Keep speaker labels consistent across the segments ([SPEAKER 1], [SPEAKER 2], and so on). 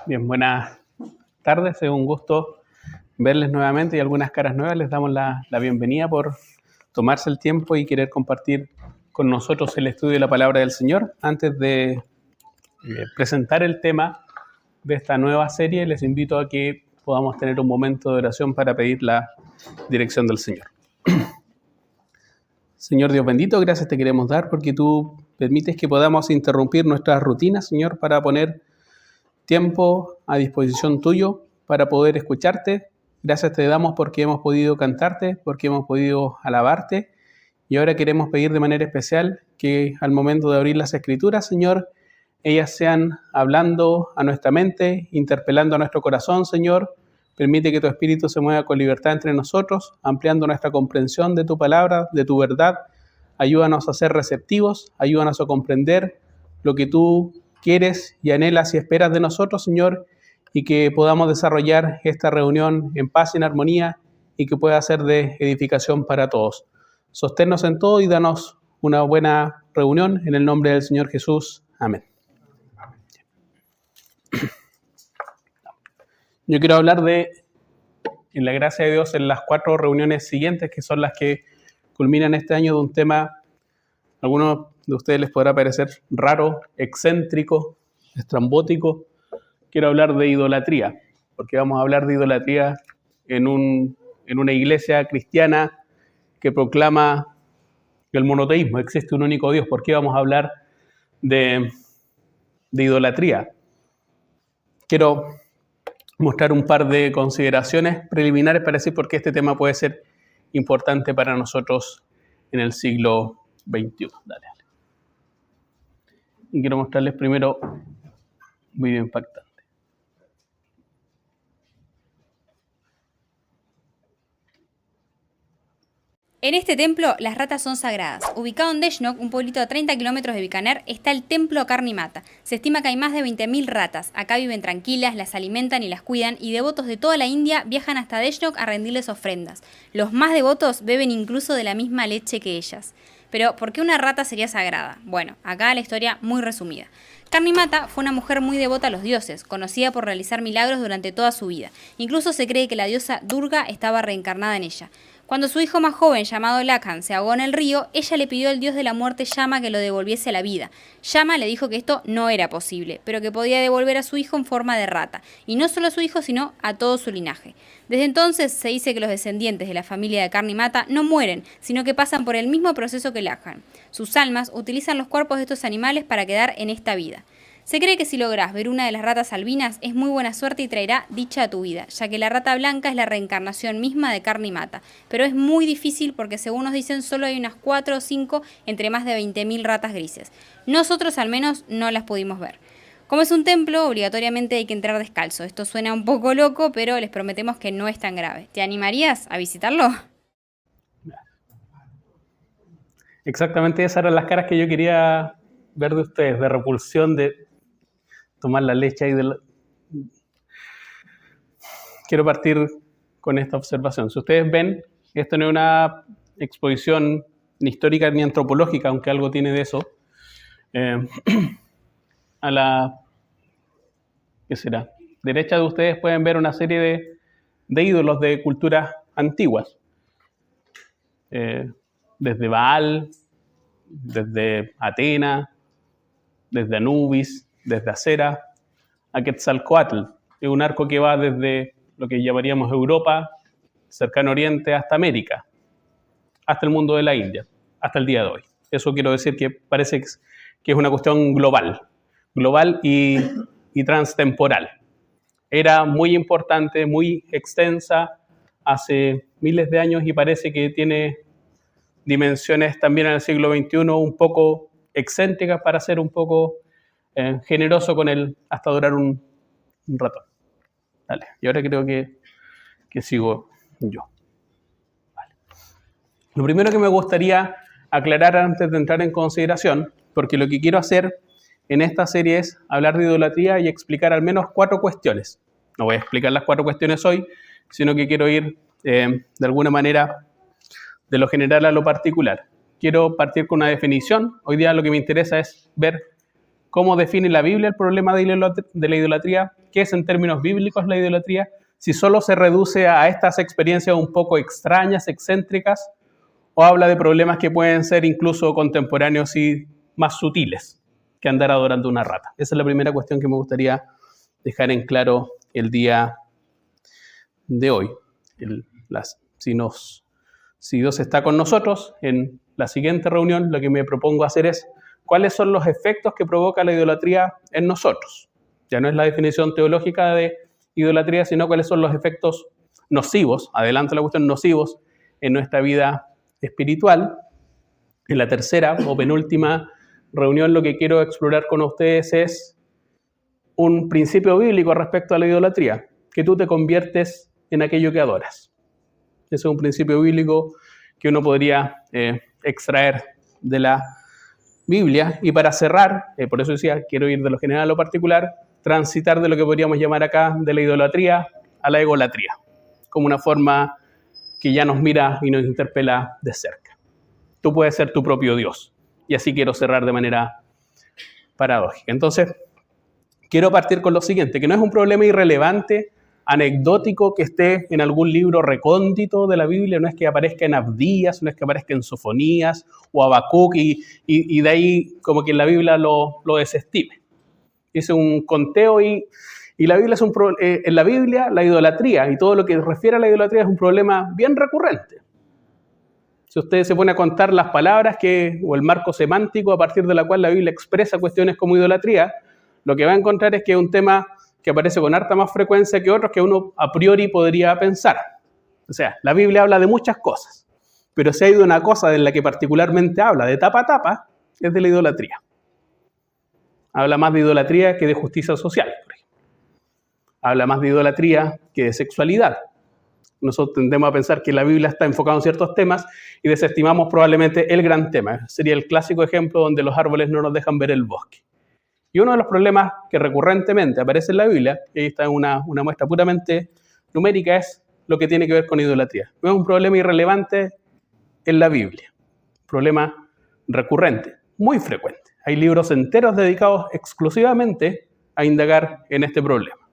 [SPEAKER 1] Bien, buenas tardes, es un gusto verles nuevamente y algunas caras nuevas. Les damos la bienvenida por tomarse el tiempo y querer compartir con nosotros el estudio de la palabra del Señor. Antes de presentar el tema de esta nueva serie, les invito a que podamos tener un momento de oración para pedir la dirección del Señor. Señor Dios bendito, gracias te queremos dar porque tú permites que podamos interrumpir nuestras rutinas, Señor, para poner tiempo a disposición tuyo para poder escucharte. Gracias te damos porque hemos podido cantarte, porque hemos podido alabarte. Y ahora queremos pedir de manera especial que al momento de abrir las Escrituras, Señor, ellas sean hablando a nuestra mente, interpelando a nuestro corazón, Señor. Permite que tu Espíritu se mueva con libertad entre nosotros, ampliando nuestra comprensión de tu palabra, de tu verdad. Ayúdanos a ser receptivos, ayúdanos a comprender lo que tú quieres y anhelas y esperas de nosotros, Señor, y que podamos desarrollar esta reunión en paz y en armonía y que pueda ser de edificación para todos. Sosténnos en todo y danos una buena reunión en el nombre del Señor Jesús. Amén. Yo quiero hablar en la gracia de Dios, en las 4 reuniones siguientes, que son las que culminan este año, de un tema, a algunos de ustedes les podrá parecer raro, excéntrico, estrambótico. Quiero hablar de idolatría, porque vamos a hablar de idolatría en una iglesia cristiana que proclama el monoteísmo, existe un único Dios. ¿Por qué vamos a hablar de idolatría? Quiero mostrar un par de consideraciones preliminares para decir por qué este tema puede ser importante para nosotros en el siglo XXI. Dale. Y quiero mostrarles primero un video impactante.
[SPEAKER 2] En este templo, las ratas son sagradas. Ubicado en Deshnok, un pueblito a 30 kilómetros de Bikaner, está el templo Karni Mata. Se estima que hay más de 20.000 ratas. Acá viven tranquilas, las alimentan y las cuidan, y devotos de toda la India viajan hasta Deshnok a rendirles ofrendas. Los más devotos beben incluso de la misma leche que ellas. Pero, ¿por qué una rata sería sagrada? Bueno, acá la historia muy resumida. Karni Mata fue una mujer muy devota a los dioses, conocida por realizar milagros durante toda su vida. Incluso se cree que la diosa Durga estaba reencarnada en ella. Cuando su hijo más joven, llamado Lakhan, se ahogó en el río, ella le pidió al dios de la muerte Yama que lo devolviese a la vida. Yama le dijo que esto no era posible, pero que podía devolver a su hijo en forma de rata, y no solo a su hijo, sino a todo su linaje. Desde entonces se dice que los descendientes de la familia de Karni Mata no mueren, sino que pasan por el mismo proceso que Lakhan. Sus almas utilizan los cuerpos de estos animales para quedar en esta vida. Se cree que si lográs ver una de las ratas albinas es muy buena suerte y traerá dicha a tu vida, ya que la rata blanca es la reencarnación misma de Karni Mata, pero es muy difícil porque según nos dicen solo hay unas 4 o 5 entre más de 20.000 ratas grises. Nosotros al menos no las pudimos ver. Como es un templo, obligatoriamente hay que entrar descalzo. Esto suena un poco loco, pero les prometemos que no es tan grave. ¿Te animarías a visitarlo?
[SPEAKER 1] Exactamente esas eran las caras que yo quería ver de ustedes, de repulsión, de tomar la leche y Quiero partir con esta observación. Si ustedes ven, esto no es una exposición ni histórica ni antropológica, aunque algo tiene de eso. A la, ¿qué será? Derecha de ustedes pueden ver una serie de ídolos de culturas antiguas. Desde Baal, desde Atenas, desde Anubis, desde Acera, a Quetzalcóatl. Es un arco que va desde lo que llamaríamos Europa, Cercano Oriente, hasta América, hasta el mundo de la India, hasta el día de hoy. Eso quiero decir que parece que es una cuestión global y transtemporal. Era muy importante, muy extensa hace miles de años y parece que tiene dimensiones también en el siglo XXI un poco excéntricas para ser un poco generoso con él hasta durar un rato. Dale. Y ahora creo que sigo yo. Vale. Lo primero que me gustaría aclarar antes de entrar en consideración, porque lo que quiero hacer en esta serie es hablar de idolatría y explicar al menos 4 cuestiones. No voy a explicar las 4 cuestiones hoy, sino que quiero ir de alguna manera de lo general a lo particular. Quiero partir con una definición. Hoy día lo que me interesa es ver cómo define la Biblia el problema de la idolatría, qué es en términos bíblicos la idolatría, si solo se reduce a estas experiencias un poco extrañas, excéntricas, o habla de problemas que pueden ser incluso contemporáneos y más sutiles que andar adorando una rata. Esa es la primera cuestión que me gustaría dejar en claro el día de hoy. Si Dios está con nosotros, en la siguiente reunión lo que me propongo hacer es cuáles son los efectos que provoca la idolatría en nosotros. Ya no es la definición teológica de idolatría, sino cuáles son los efectos nocivos, adelanto la cuestión, nocivos en nuestra vida espiritual. En la tercera o penúltima reunión lo que quiero explorar con ustedes es un principio bíblico respecto a la idolatría, que tú te conviertes en aquello que adoras. Ese es un principio bíblico que uno podría extraer de la Biblia. Y para cerrar, por eso decía, quiero ir de lo general a lo particular, transitar de lo que podríamos llamar acá de la idolatría a la egolatría, como una forma que ya nos mira y nos interpela de cerca. Tú puedes ser tu propio Dios. Y así quiero cerrar de manera paradójica. Entonces, quiero partir con lo siguiente, que no es un problema irrelevante, anecdótico, que esté en algún libro recóndito de la Biblia, no es que aparezca en Abdías, no es que aparezca en Sofonías o Habacuc, y de ahí como que en la Biblia lo desestime. Hice un conteo y la Biblia en la Biblia la idolatría y todo lo que refiere a la idolatría es un problema bien recurrente. Si usted se pone a contar las palabras o el marco semántico a partir de la cual la Biblia expresa cuestiones como idolatría, lo que va a encontrar es que es un tema que aparece con harta más frecuencia que otros que uno a priori podría pensar. O sea, la Biblia habla de muchas cosas, pero si hay de una cosa de la que particularmente habla de tapa a tapa, es de la idolatría. Habla más de idolatría que de justicia social, por ejemplo. Habla más de idolatría que de sexualidad. Nosotros tendemos a pensar que la Biblia está enfocada en ciertos temas y desestimamos probablemente el gran tema. Sería el clásico ejemplo donde los árboles no nos dejan ver el bosque. Y uno de los problemas que recurrentemente aparece en la Biblia, y ahí está una muestra puramente numérica, es lo que tiene que ver con idolatría. No es un problema irrelevante en la Biblia, un problema recurrente, muy frecuente. Hay libros enteros dedicados exclusivamente a indagar en este problema.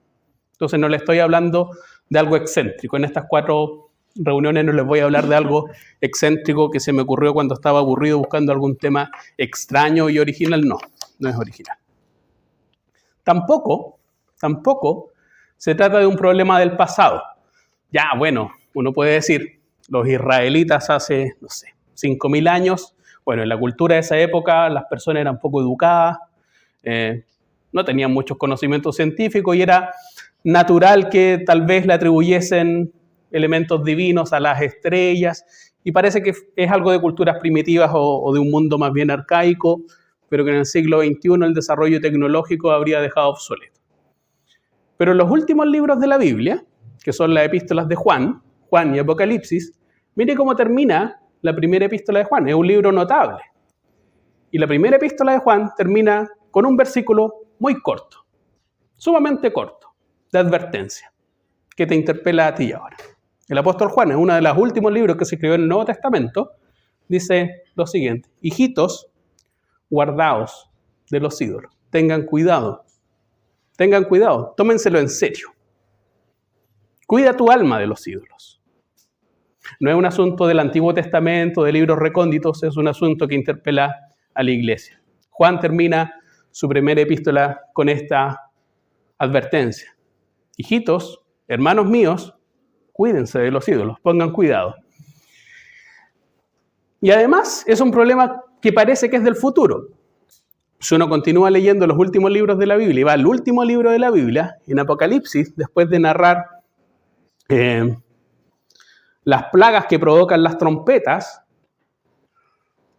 [SPEAKER 1] Entonces no le estoy hablando de algo excéntrico. En estas 4 reuniones no les voy a hablar de algo excéntrico que se me ocurrió cuando estaba aburrido buscando algún tema extraño y original. No es original. Tampoco se trata de un problema del pasado. Ya, bueno, uno puede decir, los israelitas hace, 5.000 años, bueno, en la cultura de esa época las personas eran poco educadas, no tenían muchos conocimientos científicos y era natural que tal vez le atribuyesen elementos divinos a las estrellas y parece que es algo de culturas primitivas o de un mundo más bien arcaico, pero que en el siglo XXI el desarrollo tecnológico habría dejado obsoleto. Pero en los últimos libros de la Biblia, que son las epístolas de Juan y Apocalipsis, mire cómo termina la primera epístola de Juan. Es un libro notable. Y la primera epístola de Juan termina con un versículo muy corto, sumamente corto, de advertencia, que te interpela a ti ahora. El apóstol Juan, en uno de los últimos libros que se escribió en el Nuevo Testamento, dice lo siguiente: hijitos, guardaos de los ídolos. Tengan cuidado, tómenselo en serio. Cuida tu alma de los ídolos. No es un asunto del Antiguo Testamento, de libros recónditos, es un asunto que interpela a la iglesia. Juan termina su primera epístola con esta advertencia: hijitos, hermanos míos, cuídense de los ídolos, pongan cuidado. Y además es un problema que parece que es del futuro. Si uno continúa leyendo los últimos libros de la Biblia y va al último libro de la Biblia, en Apocalipsis, después de narrar las plagas que provocan las trompetas,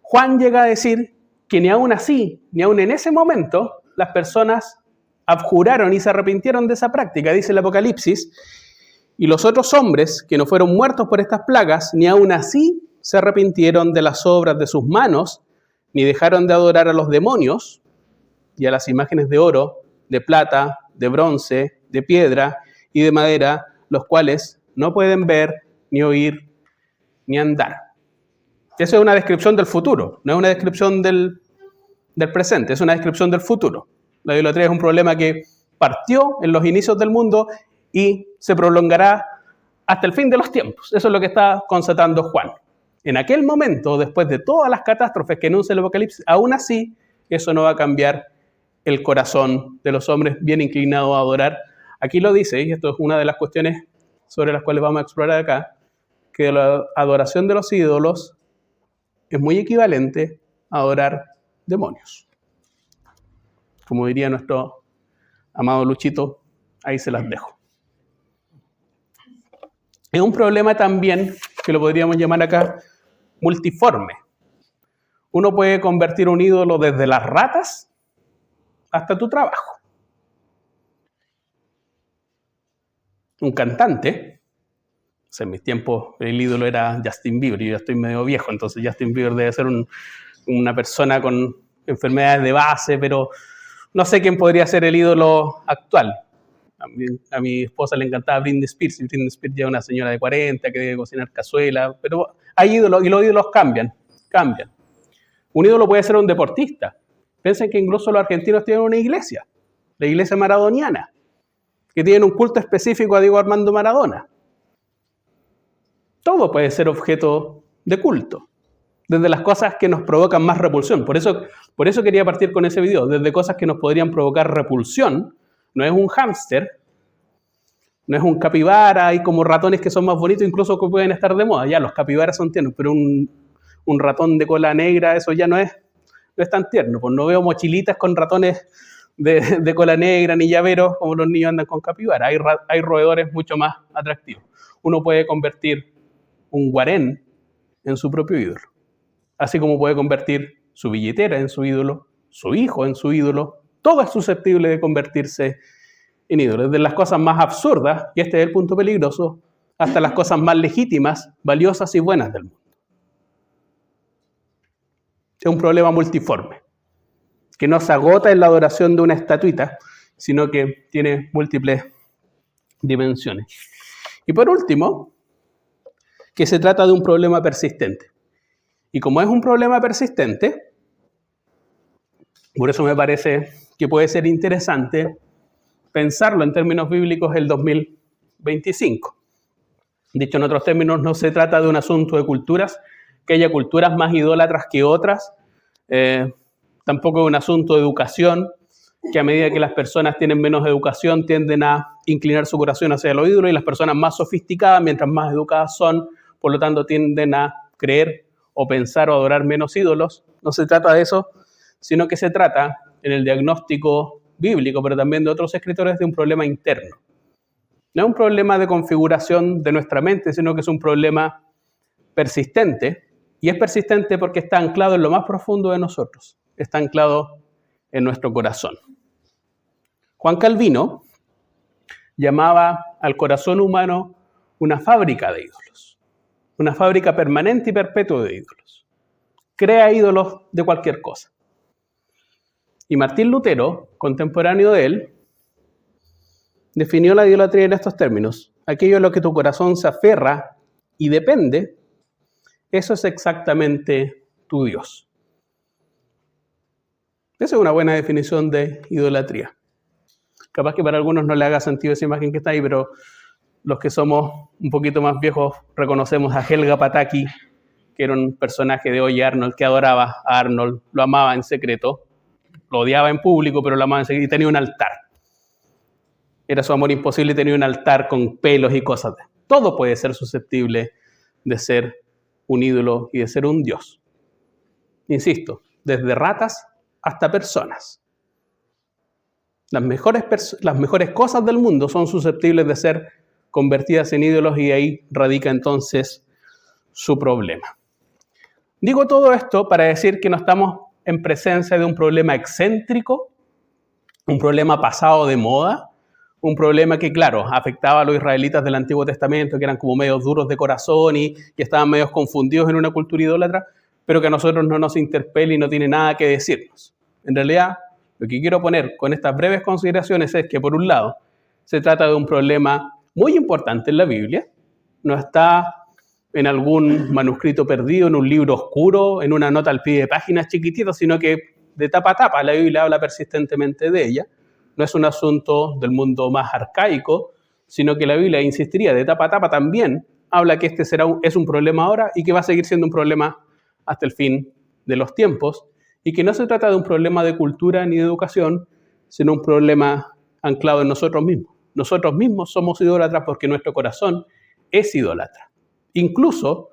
[SPEAKER 1] Juan llega a decir que ni aún así, ni aún en ese momento, las personas abjuraron y se arrepintieron de esa práctica, dice el Apocalipsis, y los otros hombres que no fueron muertos por estas plagas, ni aún así se arrepintieron de las obras de sus manos, ni dejaron de adorar a los demonios y a las imágenes de oro, de plata, de bronce, de piedra y de madera, los cuales no pueden ver, ni oír, ni andar. Esa es una descripción del futuro, no es una descripción del presente, es una descripción del futuro. La idolatría es un problema que partió en los inicios del mundo y se prolongará hasta el fin de los tiempos. Eso es lo que está constatando Juan. En aquel momento, después de todas las catástrofes que anuncia el Apocalipsis, aún así, eso no va a cambiar el corazón de los hombres bien inclinados a adorar. Aquí lo dice, y esto es una de las cuestiones sobre las cuales vamos a explorar acá, que la adoración de los ídolos es muy equivalente a adorar demonios. Como diría nuestro amado Luchito, ahí se las dejo. Es un problema también, que lo podríamos llamar acá, multiforme. Uno puede convertir un ídolo desde las ratas hasta tu trabajo. Un cantante, en mis tiempos el ídolo era Justin Bieber, yo ya estoy medio viejo, entonces Justin Bieber debe ser una persona con enfermedades de base, pero no sé quién podría ser el ídolo actual. A mi esposa le encantaba Britney Spears, y Britney Spears ya es una señora de 40 que debe cocinar cazuela, pero hay ídolos, y los ídolos cambian. Un ídolo puede ser un deportista. Piensen que incluso los argentinos tienen una iglesia, la iglesia maradoniana, que tienen un culto específico a Diego Armando Maradona. Todo puede ser objeto de culto, desde las cosas que nos provocan más repulsión. Por eso quería partir con ese video, desde cosas que nos podrían provocar repulsión. No es un hámster, no es un capibara, hay como ratones que son más bonitos, incluso que pueden estar de moda. Ya, los capibaras son tiernos, pero un ratón de cola negra, eso ya no es tan tierno. Pues no veo mochilitas con ratones de cola negra, ni llaveros, como los niños andan con capibara. Hay roedores mucho más atractivos. Uno puede convertir un guarén en su propio ídolo, así como puede convertir su billetera en su ídolo, su hijo en su ídolo. Todo es susceptible de convertirse en ídolo, desde las cosas más absurdas, y este es el punto peligroso, hasta las cosas más legítimas, valiosas y buenas del mundo. Es un problema multiforme, que no se agota en la adoración de una estatuita, sino que tiene múltiples dimensiones. Y por último, que se trata de un problema persistente. Y como es un problema persistente, por eso me parece que puede ser interesante pensarlo en términos bíblicos el 2025. Dicho en otros términos, no se trata de un asunto de culturas, que haya culturas más idólatras que otras, tampoco es un asunto de educación, que a medida que las personas tienen menos educación tienden a inclinar su corazón hacia los ídolos, y las personas más sofisticadas, mientras más educadas son, por lo tanto tienden a creer o pensar o adorar menos ídolos. No se trata de eso, sino que se trata, en el diagnóstico bíblico, pero también de otros escritores, de un problema interno. No es un problema de configuración de nuestra mente, sino que es un problema persistente, y es persistente porque está anclado en lo más profundo de nosotros, está anclado en nuestro corazón. Juan Calvino llamaba al corazón humano una fábrica de ídolos, una fábrica permanente y perpetua de ídolos. Crea ídolos de cualquier cosa. Y Martín Lutero, contemporáneo de él, definió la idolatría en estos términos: aquello a lo que tu corazón se aferra y depende, eso es exactamente tu Dios. Esa es una buena definición de idolatría. Capaz que para algunos no le haga sentido esa imagen que está ahí, pero los que somos un poquito más viejos reconocemos a Helga Pataki, que era un personaje de Oye Arnold, que adoraba a Arnold, lo amaba en secreto, lo odiaba en público, pero lo amaba en secreto, y tenía un altar. Era su amor imposible, tenía un altar con pelos y cosas. Todo puede ser susceptible de ser un ídolo y de ser un dios. Insisto, desde ratas hasta personas. Las mejores cosas del mundo son susceptibles de ser convertidas en ídolos, y ahí radica entonces su problema. Digo todo esto para decir que no estamos en presencia de un problema excéntrico, un problema pasado de moda, un problema que, claro, afectaba a los israelitas del Antiguo Testamento, que eran como medios duros de corazón y que estaban medios confundidos en una cultura idólatra, pero que a nosotros no nos interpela y no tiene nada que decirnos. En realidad, lo que quiero poner con estas breves consideraciones es que, por un lado, se trata de un problema muy importante en la Biblia, no está en algún manuscrito perdido, en un libro oscuro, en una nota al pie de páginas chiquitita, sino que de tapa a tapa la Biblia habla persistentemente de ella. no es un asunto del mundo más arcaico, sino que la Biblia insistiría de tapa a tapa también, habla que este es un problema ahora y que va a seguir siendo un problema hasta el fin de los tiempos, y que no se trata de un problema de cultura ni de educación, sino un problema anclado en nosotros mismos. Nosotros mismos somos idólatras porque nuestro corazón es idólatra. Incluso,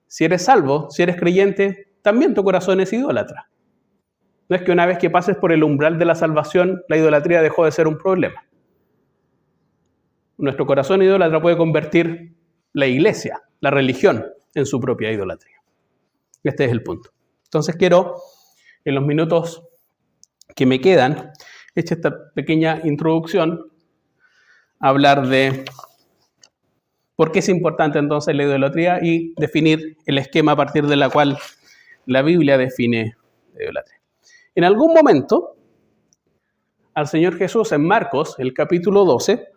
[SPEAKER 1] si eres salvo, si eres creyente, también tu corazón es idólatra. No es que una vez que pases por el umbral de la salvación, la idolatría dejó de ser un problema. Nuestro corazón idólatra puede convertir la iglesia, la religión, en su propia idolatría. Este es el punto. Entonces quiero, en los minutos que me quedan, hecha esta pequeña introducción, hablar de por qué es importante entonces la idolatría y definir el esquema a partir de la cual la Biblia define la idolatría. En algún momento, al Señor Jesús en Marcos, el capítulo 12,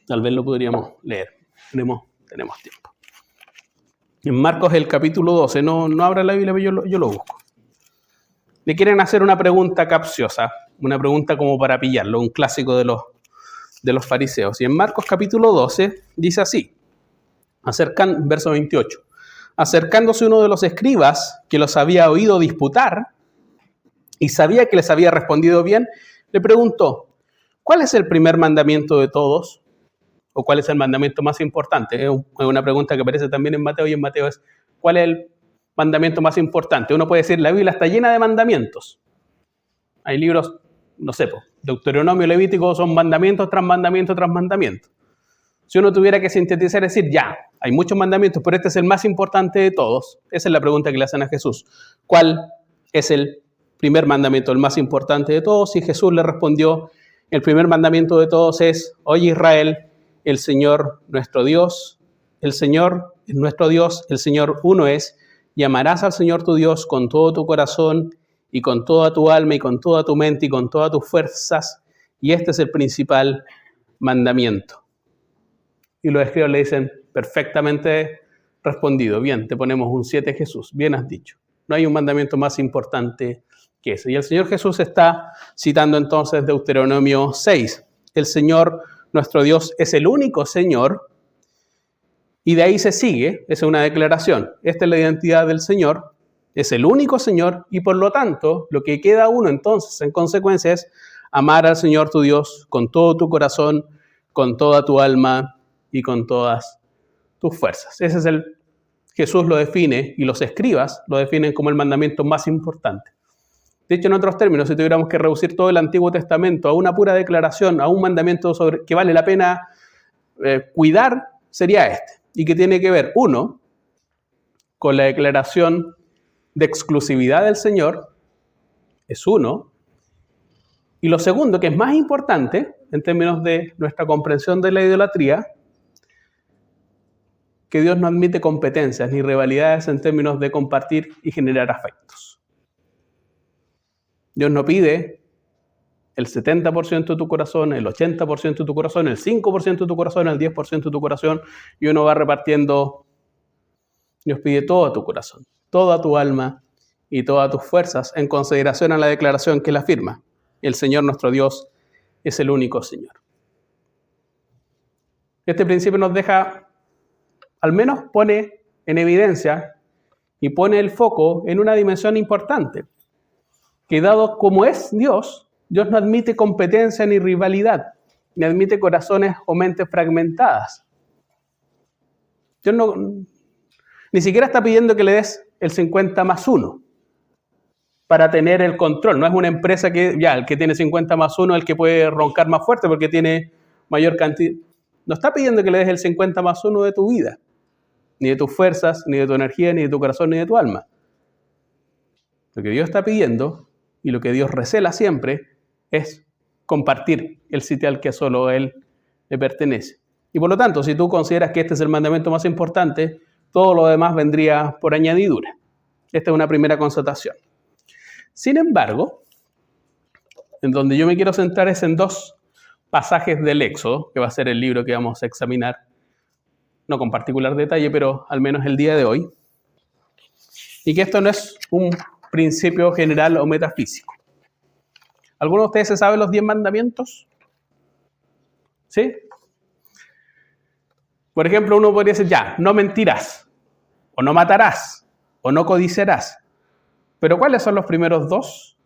[SPEAKER 1] tal vez lo podríamos leer, tenemos tiempo. En Marcos, el capítulo 12, no abra la Biblia, pero yo lo busco. Le quieren hacer una pregunta capciosa, una pregunta como para pillarlo, un clásico de los fariseos. Y en Marcos capítulo 12 dice así, verso 28, acercándose uno de los escribas que los había oído disputar y sabía que les había respondido bien, le preguntó, ¿cuál es el primer mandamiento de todos? ¿O cuál es el mandamiento más importante? Es una pregunta que aparece también en Mateo, y en Mateo es, ¿cuál es el mandamiento más importante? Uno puede decir, la Biblia está llena de mandamientos. Hay libros, no sé, Deuteronomio, Levítico, son mandamientos tras mandamiento tras mandamiento. Si uno tuviera que sintetizar, decir, ya, hay muchos mandamientos, pero este es el más importante de todos. Esa es la pregunta que le hacen a Jesús. ¿Cuál es el primer mandamiento, el más importante de todos? Y Jesús le respondió, el primer mandamiento de todos es, oye Israel, el Señor nuestro Dios, el Señor es nuestro Dios, el Señor uno es, y amarás al Señor tu Dios con todo tu corazón y con toda tu alma y con toda tu mente y con todas tus fuerzas, y este es el principal mandamiento. Y los escribas le dicen, perfectamente respondido, bien, te ponemos un 7 Jesús, bien has dicho. No hay un mandamiento más importante que ese. Y el Señor Jesús está citando entonces Deuteronomio 6, el Señor nuestro Dios es el único Señor, y de ahí se sigue, es una declaración, esta es la identidad del Señor, es el único Señor, y por lo tanto, lo que queda uno entonces, en consecuencia, es amar al Señor tu Dios con todo tu corazón, con toda tu alma y con todas tus fuerzas. Ese es Jesús lo define, y los escribas lo definen como el mandamiento más importante. Dicho en otros términos, si tuviéramos que reducir todo el Antiguo Testamento a una pura declaración, a un mandamiento sobre que vale la pena cuidar, sería este. Y que tiene que ver, uno, con la declaración de exclusividad del Señor, es uno. Y lo segundo, que es más importante en términos de nuestra comprensión de la idolatría, que Dios no admite competencias ni rivalidades en términos de compartir y generar afectos. Dios no pide el 70% de tu corazón, el 80% de tu corazón, el 5% de tu corazón, el 10% de tu corazón, y uno va repartiendo. Dios pide todo tu corazón, toda tu alma y todas tus fuerzas, en consideración a la declaración que él afirma. El Señor nuestro Dios es el único Señor. Este principio nos deja, al menos pone en evidencia y pone el foco en una dimensión importante, que dado como es Dios, Dios no admite competencia ni rivalidad, ni admite corazones o mentes fragmentadas. Dios ni siquiera está pidiendo que le des el 50+1 para tener el control. No es una empresa que, ya, el que tiene 50+1 es el que puede roncar más fuerte porque tiene mayor cantidad. No está pidiendo que le des el 50+1 de tu vida, ni de tus fuerzas, ni de tu energía, ni de tu corazón, ni de tu alma. Lo que Dios está pidiendo y lo que Dios recela siempre es compartir el sitio al que solo Él le pertenece. Y por lo tanto, si tú consideras que este es el mandamiento más importante, todo lo demás vendría por añadidura. Esta es una primera constatación. Sin embargo, en donde yo me quiero centrar es en dos pasajes del Éxodo, que va a ser el libro que vamos a examinar, no con particular detalle, pero al menos el día de hoy. Y que esto no es un principio general o metafísico. ¿Alguno de ustedes se sabe los 10 mandamientos? ¿Sí? Por ejemplo, uno podría decir, ya, no mentirás, o no matarás, o no codiciarás. ¿Pero cuáles son los primeros 2?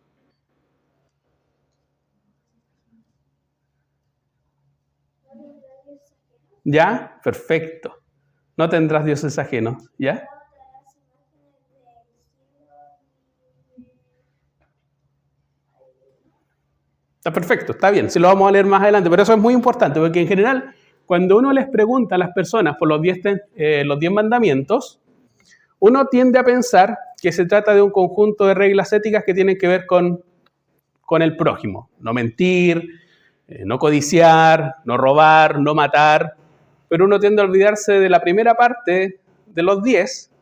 [SPEAKER 1] ¿Ya? Perfecto. No tendrás dioses ajenos. ¿Ya? Está perfecto, está bien. Si lo vamos a leer más adelante. Pero eso es muy importante, porque en general, cuando uno les pregunta a las personas por los 10 mandamientos, uno tiende a pensar que se trata de un conjunto de reglas éticas que tienen que ver con el prójimo. No mentir, no codiciar, no robar, no matar. Pero uno tiende a olvidarse de la primera parte de los 10,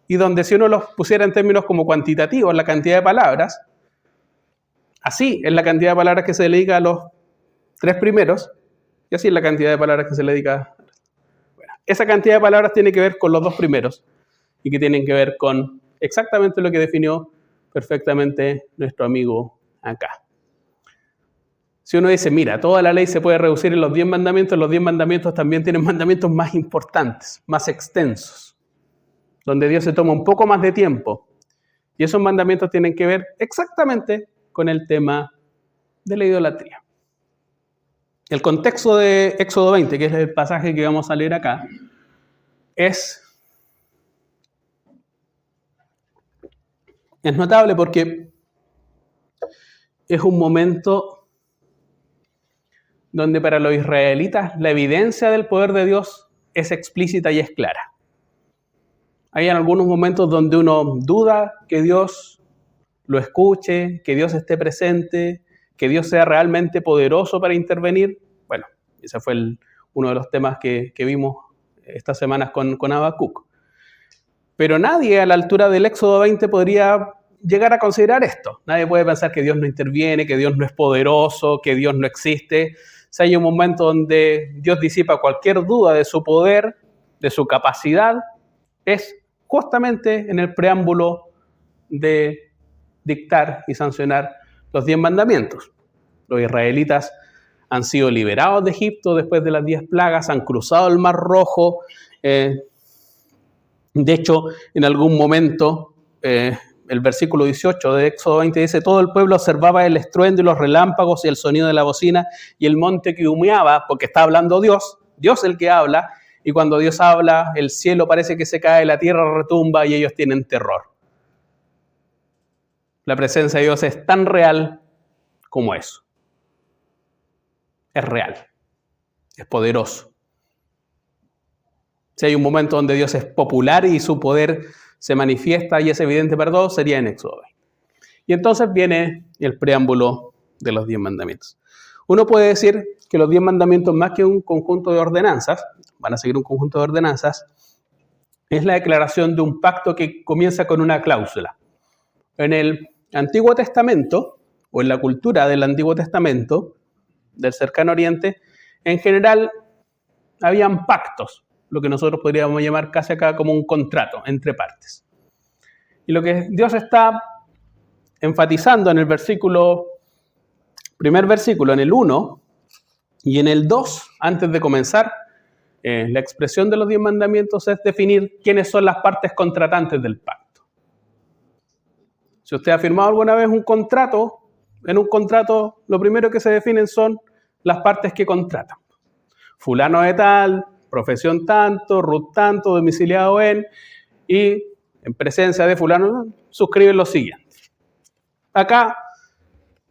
[SPEAKER 1] y donde si uno los pusiera en términos como cuantitativos, la cantidad de palabras, así es la cantidad de palabras que se le dedica a los 3 primeros, y así es la cantidad de palabras que se le dedica. Bueno, esa cantidad de palabras tiene que ver con los 2 primeros, y que tienen que ver con exactamente lo que definió perfectamente nuestro amigo acá. Si uno dice, mira, toda la ley se puede reducir en los 10 mandamientos también tienen mandamientos más importantes, más extensos, donde Dios se toma un poco más de tiempo. Y esos mandamientos tienen que ver exactamente con el tema de la idolatría. El contexto de Éxodo 20, que es el pasaje que vamos a leer acá, es notable porque es un momento donde para los israelitas la evidencia del poder de Dios es explícita y es clara. Hay en algunos momentos donde uno duda que Dios lo escuche, que Dios esté presente, que Dios sea realmente poderoso para intervenir. Bueno, ese fue uno de los temas que vimos estas semanas con Habacuc. Pero nadie a la altura del Éxodo 20 podría llegar a considerar esto. Nadie puede pensar que Dios no interviene, que Dios no es poderoso, que Dios no existe. Si hay un momento donde Dios disipa cualquier duda de su poder, de su capacidad, es justamente en el preámbulo de dictar y sancionar los 10 mandamientos. Los israelitas han sido liberados de Egipto después de las 10 plagas, han cruzado el Mar Rojo. De hecho, en algún momento, el versículo 18 de Éxodo 20 dice, todo el pueblo observaba el estruendo y los relámpagos y el sonido de la bocina y el monte que humeaba, porque está hablando Dios el que habla, y cuando Dios habla, el cielo parece que se cae, la tierra retumba y ellos tienen terror. La presencia de Dios es tan real como eso. Es real, es poderoso. Si hay un momento donde Dios es popular y su poder se manifiesta y es evidente para todos, sería en Éxodo 20. Y entonces viene el preámbulo de los 10 mandamientos. Uno puede decir que los 10 mandamientos, más que un conjunto de ordenanzas, van a seguir un conjunto de ordenanzas, es la declaración de un pacto que comienza con una cláusula. En el Antiguo Testamento, o en la cultura del Antiguo Testamento, del Cercano Oriente, en general habían pactos, lo que nosotros podríamos llamar casi acá como un contrato entre partes. Y lo que Dios está enfatizando en el primer versículo, en el 1 y en el 2, antes de comenzar, la expresión de los 10 mandamientos es definir quiénes son las partes contratantes del pacto. Si usted ha firmado alguna vez un contrato, en un contrato lo primero que se definen son las partes que contratan. Fulano de tal, profesión tanto, RUT tanto, domiciliado en, y en presencia de fulano, suscriben lo siguiente. Acá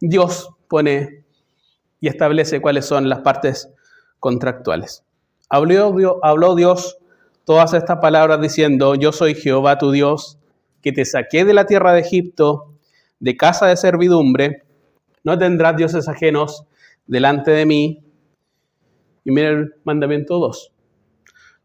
[SPEAKER 1] Dios pone y establece cuáles son las partes contractuales. Habló Dios todas estas palabras diciendo, yo soy Jehová tu Dios, que te saqué de la tierra de Egipto, de casa de servidumbre, no tendrás dioses ajenos delante de mí. Y mira el mandamiento 2.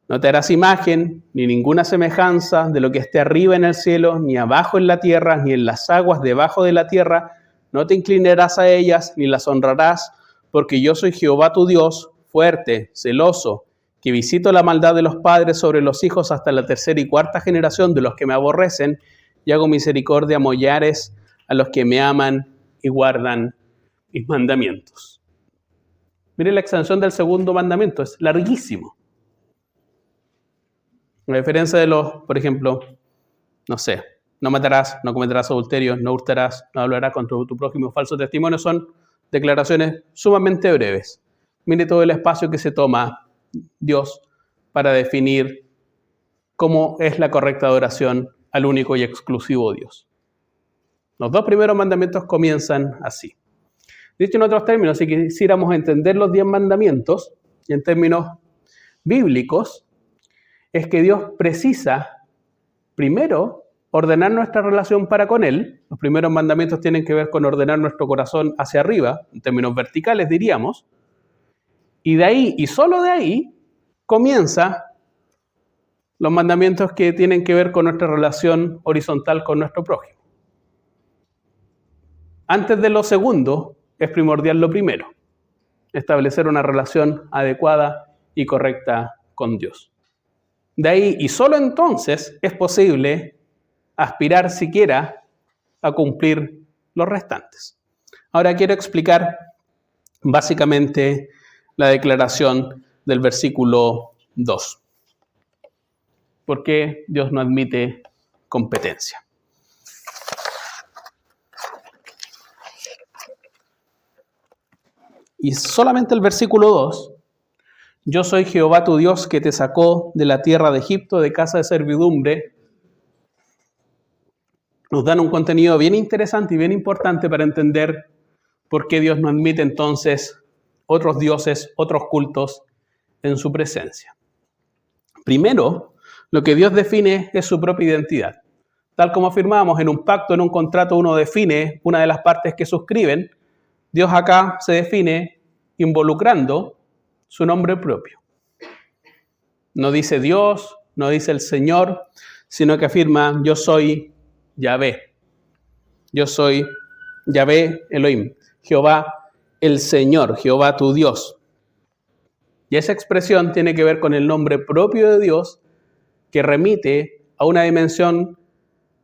[SPEAKER 1] No te harás imagen, ni ninguna semejanza de lo que esté arriba en el cielo, ni abajo en la tierra, ni en las aguas debajo de la tierra. No te inclinarás a ellas, ni las honrarás, porque yo soy Jehová tu Dios, fuerte, celoso, que visito la maldad de los padres sobre los hijos hasta la 3ª y 4ª generación de los que me aborrecen, y hago misericordia a millares a los que me aman y guardan mis mandamientos. Mire la extensión del segundo mandamiento, es larguísimo. A diferencia de los, por ejemplo, no sé, no matarás, no cometerás adulterio, no hurtarás, no hablarás contra tu prójimo, falso testimonio, son declaraciones sumamente breves. Mire todo el espacio que se toma Dios para definir cómo es la correcta adoración al único y exclusivo Dios. Los dos primeros mandamientos comienzan así. Dicho en otros términos, si quisiéramos entender los 10 mandamientos, en términos bíblicos, es que Dios precisa, primero, ordenar nuestra relación para con Él. Los primeros mandamientos tienen que ver con ordenar nuestro corazón hacia arriba, en términos verticales diríamos, y de ahí, y solo de ahí, comienza los mandamientos que tienen que ver con nuestra relación horizontal con nuestro prójimo. Antes de lo segundo, es primordial lo primero, establecer una relación adecuada y correcta con Dios. De ahí, y solo entonces, es posible aspirar siquiera a cumplir los restantes. Ahora quiero explicar básicamente la declaración del versículo 2. ¿Por qué Dios no admite competencia? Y solamente el versículo 2, yo soy Jehová tu Dios que te sacó de la tierra de Egipto, de casa de servidumbre, nos dan un contenido bien interesante y bien importante para entender por qué Dios no admite entonces otros dioses, otros cultos en su presencia. Primero, lo que Dios define es su propia identidad. Tal como afirmamos en un pacto, en un contrato, uno define una de las partes que suscriben. Dios acá se define involucrando su nombre propio. No dice Dios, no dice el Señor, sino que afirma, yo soy Yahvé. Yo soy Yahvé Elohim, Jehová el Señor, Jehová tu Dios. Y esa expresión tiene que ver con el nombre propio de Dios que remite a una dimensión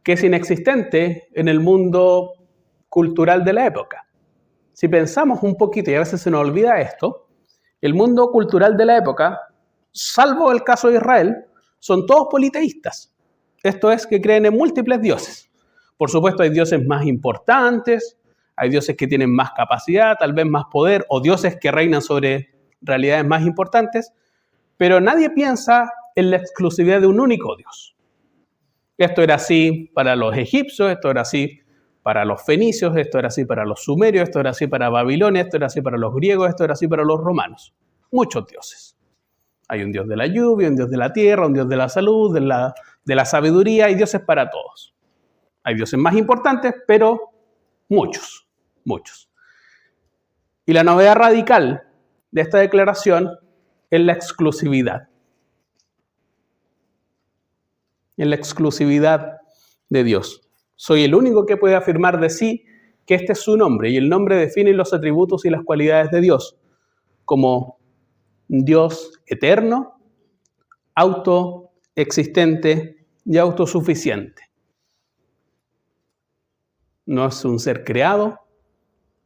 [SPEAKER 1] que es inexistente en el mundo cultural de la época. Si pensamos un poquito, y a veces se nos olvida esto, el mundo cultural de la época, salvo el caso de Israel, son todos politeístas. Esto es, que creen en múltiples dioses. Por supuesto, hay dioses más importantes, hay dioses que tienen más capacidad, tal vez más poder, o dioses que reinan sobre realidades más importantes, pero nadie piensa en la exclusividad de un único Dios. Esto era así para los egipcios, esto era así para los fenicios, esto era así para los sumerios, esto era así para Babilonia, esto era así para los griegos, esto era así para los romanos. Muchos dioses. Hay un dios de la lluvia, un dios de la tierra, un dios de la salud, de la sabiduría, hay dioses para todos. Hay dioses más importantes, pero muchos. Y la novedad radical de esta declaración es la exclusividad. En la exclusividad de Dios. Soy el único que puede afirmar de sí que este es su nombre, y el nombre define los atributos y las cualidades de Dios como Dios eterno, autoexistente y autosuficiente. No es un ser creado,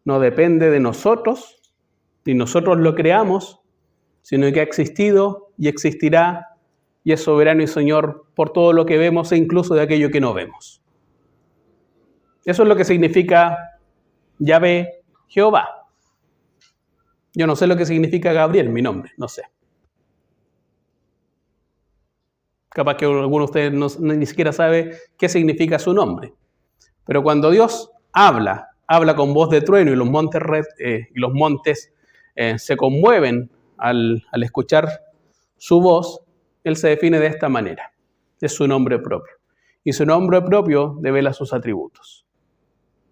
[SPEAKER 1] no depende de nosotros, ni nosotros lo creamos, sino que ha existido y existirá y es soberano y Señor por todo lo que vemos e incluso de aquello que no vemos. Eso es lo que significa Yahvé, Jehová. Yo no sé lo que significa Gabriel, mi nombre, no sé. Capaz que alguno de ustedes ni siquiera sabe qué significa su nombre. Pero cuando Dios habla con voz de trueno y los montes se conmueven al escuchar su voz, Él se define de esta manera. Es su nombre propio. Y su nombre propio devela sus atributos.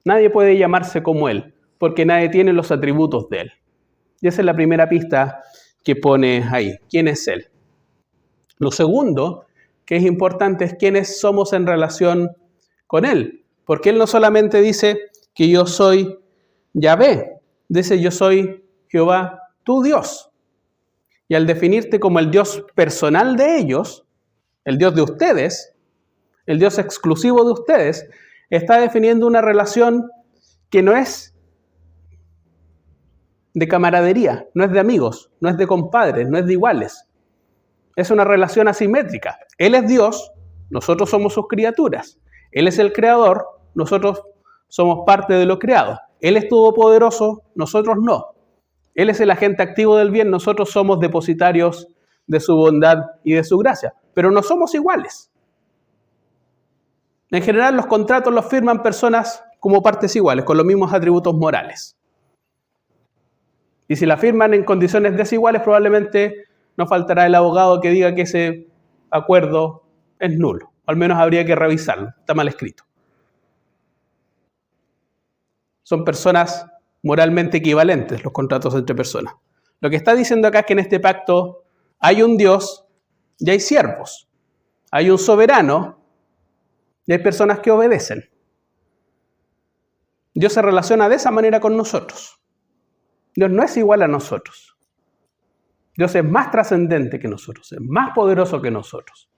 [SPEAKER 1] Nadie puede llamarse como Él, porque nadie tiene los atributos de Él. Y esa es la primera pista que pone ahí. ¿Quién es Él? Lo segundo, que es importante, es quiénes somos en relación con Él. Porque Él no solamente dice que yo soy Yahvé, dice yo soy Jehová, tu Dios. Y al definirte como el Dios personal de ellos, el Dios de ustedes, el Dios exclusivo de ustedes, está definiendo una relación que no es de camaradería, no es de amigos, no es de compadres, no es de iguales. Es una relación asimétrica. Él es Dios, nosotros somos sus criaturas. Él es el creador, nosotros somos parte de lo creado. Él es todopoderoso, nosotros no. Él es el agente activo del bien, nosotros somos depositarios de su bondad y de su gracia. Pero no somos iguales. En general, los contratos los firman personas como partes iguales, con los mismos atributos morales. Y si la firman en condiciones desiguales, probablemente no faltará el abogado que diga que ese acuerdo es nulo. Al menos habría que revisarlo, está mal escrito. Son personas moralmente equivalentes los contratos entre personas. Lo que está diciendo acá es que en este pacto hay un Dios y hay siervos. Hay un soberano y hay personas que obedecen. Dios se relaciona de esa manera con nosotros. Dios no es igual a nosotros. Dios es más trascendente que nosotros, es más poderoso que nosotros.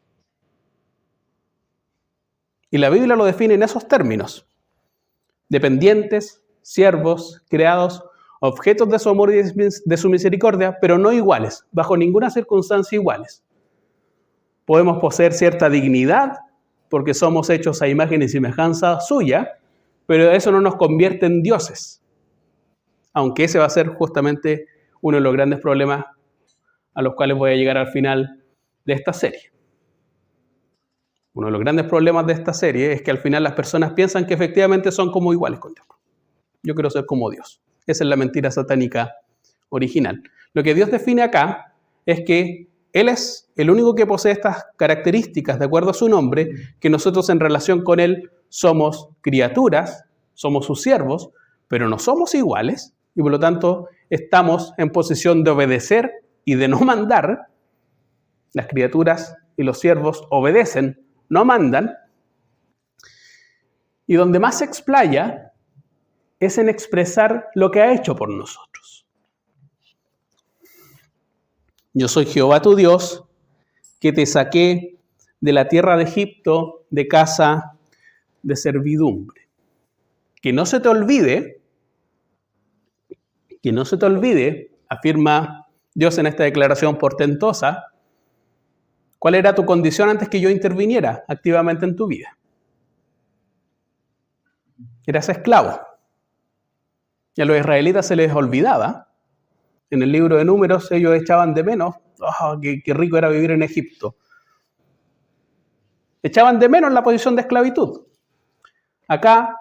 [SPEAKER 1] Y la Biblia lo define en esos términos. Dependientes, siervos, creados, objetos de su amor y de su misericordia, pero no iguales, bajo ninguna circunstancia iguales. Podemos poseer cierta dignidad porque somos hechos a imagen y semejanza suya, pero eso no nos convierte en dioses. Aunque ese va a ser justamente uno de los grandes problemas a los cuales voy a llegar al final de esta serie. Uno de los grandes problemas de esta serie es que al final las personas piensan que efectivamente son como iguales con Dios. Yo quiero ser como Dios. Esa es la mentira satánica original. Lo que Dios define acá es que Él es el único que posee estas características de acuerdo a su nombre, que nosotros en relación con Él somos criaturas, somos sus siervos, pero no somos iguales y por lo tanto estamos en posición de obedecer y de no mandar. Las criaturas y los siervos obedecen, no mandan. Y donde más se explaya es en expresar lo que ha hecho por nosotros. Yo soy Jehová tu Dios, que te saqué de la tierra de Egipto, de casa de servidumbre. Que no se te olvide, afirma Dios en esta declaración portentosa, cuál era tu condición antes que yo interviniera activamente en tu vida. Eras esclavo. Y a los israelitas se les olvidaba. En el libro de Números ellos echaban de menos, qué rico era vivir en Egipto. Echaban de menos la posición de esclavitud. Acá,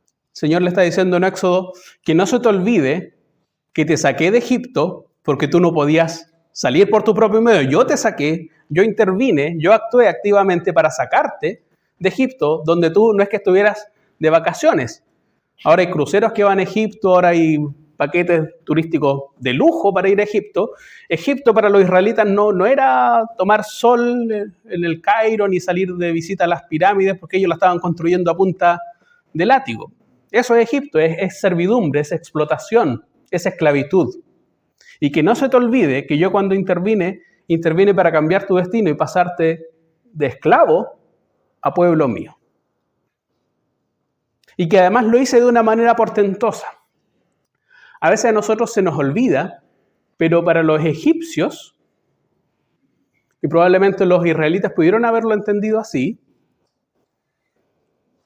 [SPEAKER 1] el Señor le está diciendo en Éxodo que no se te olvide que te saqué de Egipto porque tú no podías salir por tu propio medio. Yo te saqué, yo intervine, yo actué activamente para sacarte de Egipto, donde tú no es que estuvieras de vacaciones. Ahora hay cruceros que van a Egipto, ahora hay paquetes turísticos de lujo para ir a Egipto. Egipto para los israelitas no era tomar sol en el Cairo ni salir de visita a las pirámides porque ellos la estaban construyendo a punta de látigo. Eso es Egipto, es servidumbre, es explotación, es esclavitud. Y que no se te olvide que yo cuando intervine para cambiar tu destino y pasarte de esclavo a pueblo mío. Y que además lo hice de una manera portentosa. A veces a nosotros se nos olvida, pero para los egipcios, y probablemente los israelitas pudieron haberlo entendido así,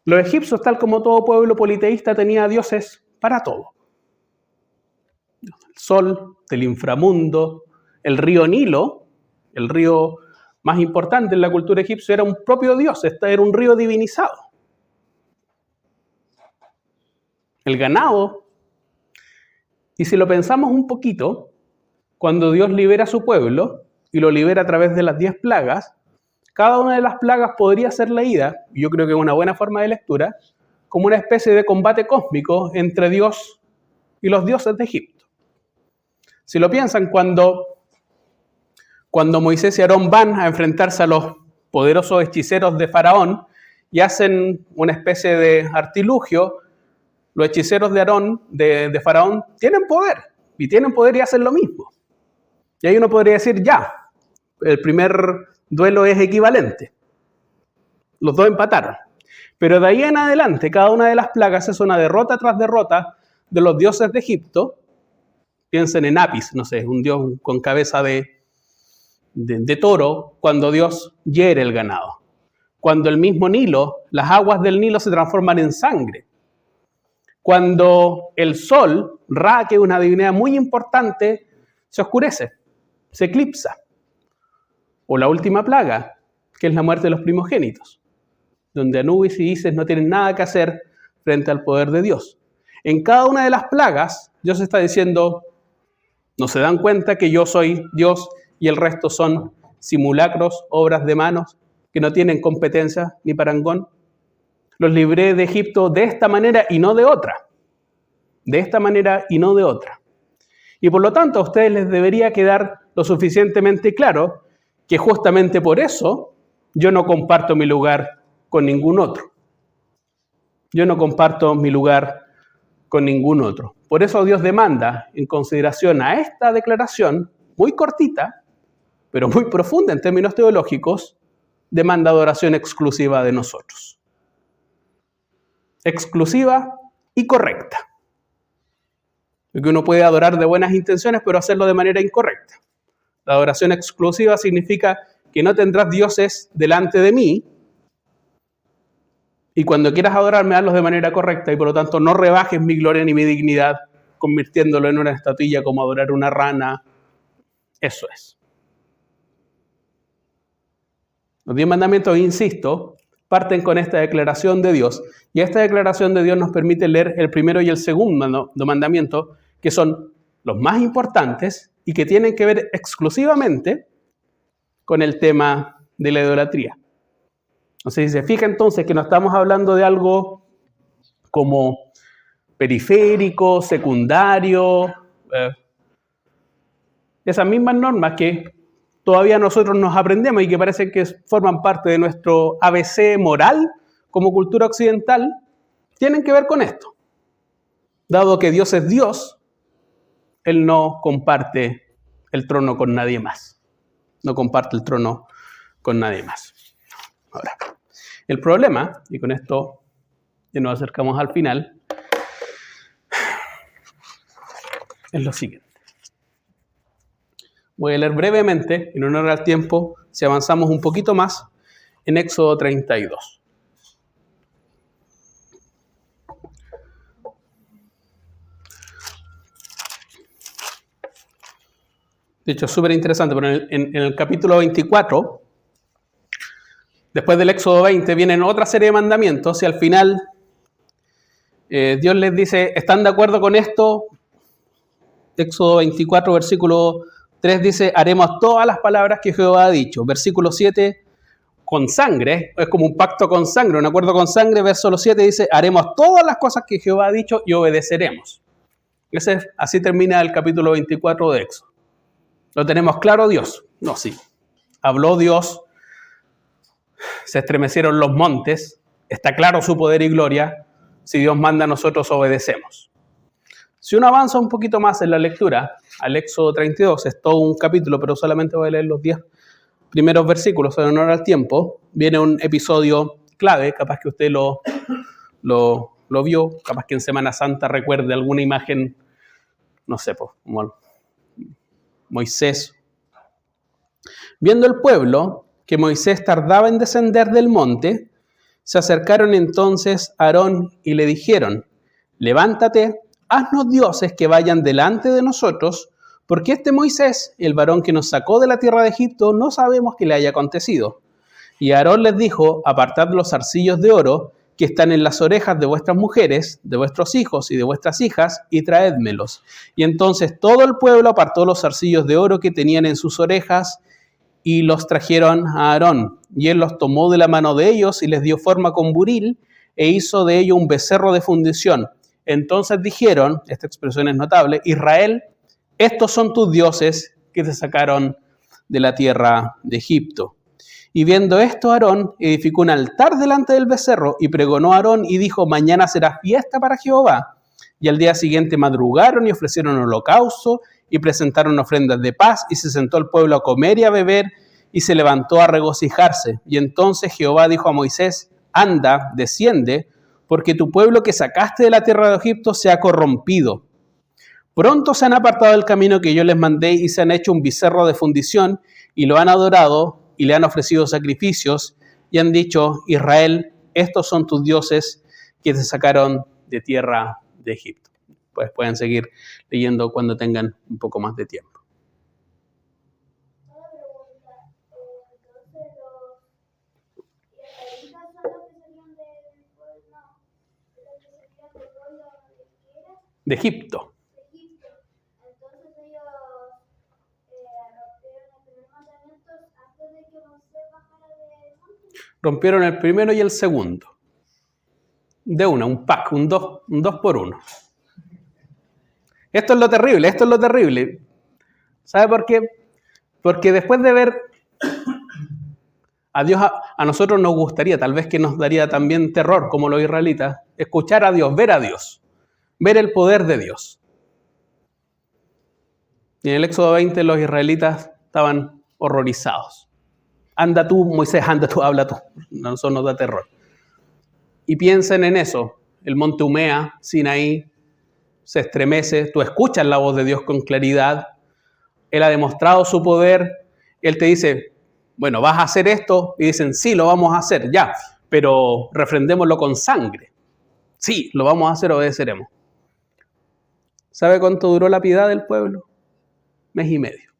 [SPEAKER 1] los egipcios, tal como todo pueblo politeísta, tenía dioses para todo. El sol, el inframundo, el río Nilo, el río más importante en la cultura egipcia, era un propio dios, era un río divinizado. El ganado. Y si lo pensamos un poquito, cuando Dios libera a su pueblo y lo libera a través de las 10 plagas, cada una de las plagas podría ser leída, y yo creo que es una buena forma de lectura, como una especie de combate cósmico entre Dios y los dioses de Egipto. Si lo piensan, cuando Moisés y Aarón van a enfrentarse a los poderosos hechiceros de Faraón y hacen una especie de artilugio, los hechiceros de Faraón tienen poder y hacen lo mismo. Y ahí uno podría decir, ya, el primer duelo es equivalente. Los dos empataron. Pero de ahí en adelante, cada una de las plagas es una derrota tras derrota de los dioses de Egipto, Piensen en Apis, no sé, un dios con cabeza de toro, cuando Dios hiere el ganado. Cuando el mismo Nilo, las aguas del Nilo se transforman en sangre. Cuando el sol, Ra, que es una divinidad muy importante, se oscurece, se eclipsa. O la última plaga, que es la muerte de los primogénitos, donde Anubis y Isis no tienen nada que hacer frente al poder de Dios. En cada una de las plagas, Dios está diciendo, no se dan cuenta que yo soy Dios y el resto son simulacros, obras de manos, que no tienen competencia ni parangón. Los libré de Egipto de esta manera y no de otra. De esta manera y no de otra. Y por lo tanto, a ustedes les debería quedar lo suficientemente claro que justamente por eso yo no comparto mi lugar con ningún otro. Yo no comparto mi lugar con ningún otro. Por eso Dios demanda, en consideración a esta declaración, muy cortita, pero muy profunda en términos teológicos, demanda adoración exclusiva de nosotros. Exclusiva y correcta. Porque uno puede adorar de buenas intenciones, pero hacerlo de manera incorrecta. La adoración exclusiva significa que no tendrás dioses delante de mí, y cuando quieras adorarme, hazlos de manera correcta, y por lo tanto no rebajes mi gloria ni mi dignidad, convirtiéndolo en una estatuilla como adorar una rana. Eso es. Los 10 mandamientos, insisto, parten con esta declaración de Dios. Y esta declaración de Dios nos permite leer el primero y el segundo mandamiento, que son los más importantes y que tienen que ver exclusivamente con el tema de la idolatría. Entonces, si se fija entonces que no estamos hablando de algo como periférico, secundario, esas mismas normas que todavía nosotros nos aprendemos y que parece que forman parte de nuestro ABC moral como cultura occidental, tienen que ver con esto. Dado que Dios es Dios, Él no comparte el trono con nadie más. No comparte el trono con nadie más. Ahora, el problema, y con esto ya nos acercamos al final, es lo siguiente. Voy a leer brevemente, en honor al tiempo, si avanzamos un poquito más, en Éxodo 32. De hecho, es súper interesante, pero en el capítulo 24, después del Éxodo 20, vienen otra serie de mandamientos y al final Dios les dice, ¿están de acuerdo con esto? Éxodo 24, versículo 3 dice, haremos todas las palabras que Jehová ha dicho. Versículo 7, con sangre, es como un pacto con sangre, un acuerdo con sangre. Versículo 7 dice, haremos todas las cosas que Jehová ha dicho y obedeceremos. Así termina el capítulo 24 de Éxodo. ¿Lo tenemos claro, Dios? No, sí. Habló Dios, se estremecieron los montes, está claro su poder y gloria. Si Dios manda, nosotros obedecemos. Si uno avanza un poquito más en la lectura, al Éxodo 32, es todo un capítulo, pero solamente voy a leer los 10 primeros versículos en honor al tiempo, viene un episodio clave, capaz que usted lo vio, capaz que en Semana Santa recuerde alguna imagen, no sé, pues, como Moisés. Viendo el pueblo que Moisés tardaba en descender del monte, se acercaron entonces a Aarón y le dijeron, levántate, haznos dioses que vayan delante de nosotros, porque este Moisés, el varón que nos sacó de la tierra de Egipto, no sabemos qué le haya acontecido. Y Aarón les dijo, apartad los zarcillos de oro que están en las orejas de vuestras mujeres, de vuestros hijos y de vuestras hijas, y traédmelos. Y entonces todo el pueblo apartó los zarcillos de oro que tenían en sus orejas, y los trajeron a Aarón. Y él los tomó de la mano de ellos y les dio forma con buril, e hizo de ello un becerro de fundición. Entonces dijeron, esta expresión es notable, Israel, estos son tus dioses que te sacaron de la tierra de Egipto. Y viendo esto, Aarón edificó un altar delante del becerro y pregonó a Aarón y dijo, mañana será fiesta para Jehová. Y al día siguiente madrugaron y ofrecieron holocausto y presentaron ofrendas de paz y se sentó el pueblo a comer y a beber y se levantó a regocijarse. Y entonces Jehová dijo a Moisés, anda, desciende, porque tu pueblo que sacaste de la tierra de Egipto se ha corrompido. Pronto se han apartado del camino que yo les mandé y se han hecho un becerro de fundición y lo han adorado y le han ofrecido sacrificios y han dicho, Israel, estos son tus dioses que te sacaron de tierra de Egipto. Pues pueden seguir leyendo cuando tengan un poco más de tiempo. De Egipto. Rompieron el primero y el segundo. De una, un pack, un dos por uno. Esto es lo terrible. ¿Sabe por qué? Porque después de ver a Dios, a nosotros nos gustaría, tal vez que nos daría también terror, como los israelitas, escuchar a Dios, ver el poder de Dios. Y en el Éxodo 20 los israelitas estaban horrorizados. Anda tú, Moisés, anda tú, habla tú. No, eso nos da terror. Y piensen en eso. El monte humea, Sinaí, se estremece. Tú escuchas la voz de Dios con claridad. Él ha demostrado su poder. Él te dice, bueno, vas a hacer esto. Y dicen, sí, lo vamos a hacer, ya. Pero refrendémoslo con sangre. Sí, lo vamos a hacer, obedeceremos. ¿Sabe cuánto duró la piedad del pueblo? 1 mes y medio.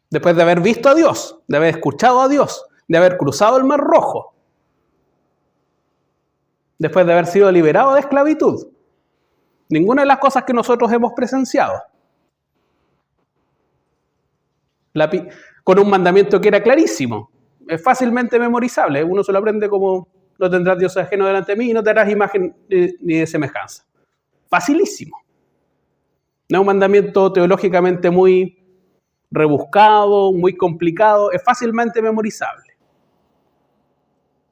[SPEAKER 1] Después de haber visto a Dios, de haber escuchado a Dios, de haber cruzado el Mar Rojo, después de haber sido liberado de esclavitud. Ninguna de las cosas que nosotros hemos presenciado. Con un mandamiento que era clarísimo, es fácilmente memorizable. Uno se lo aprende como, no tendrás Dios ajeno delante de mí y no te harás imagen ni de semejanza. Facilísimo. No es un mandamiento teológicamente muy rebuscado, muy complicado, es fácilmente memorizable.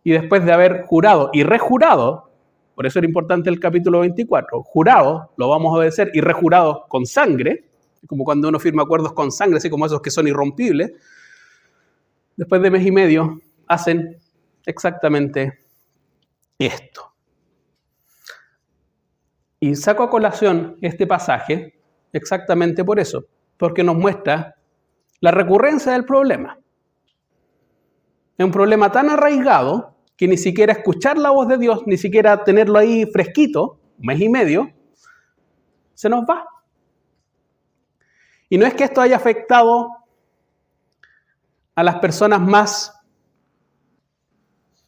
[SPEAKER 1] Y después de haber jurado y rejurado, por eso era importante el capítulo 24, jurado, lo vamos a obedecer, y rejurado con sangre, como cuando uno firma acuerdos con sangre, así como esos que son irrompibles, después de 1 mes y medio hacen exactamente esto. Y saco a colación este pasaje exactamente por eso, porque nos muestra la recurrencia del problema. Es un problema tan arraigado que ni siquiera escuchar la voz de Dios, ni siquiera tenerlo ahí fresquito, 1 mes y medio, se nos va. Y no es que esto haya afectado a las personas más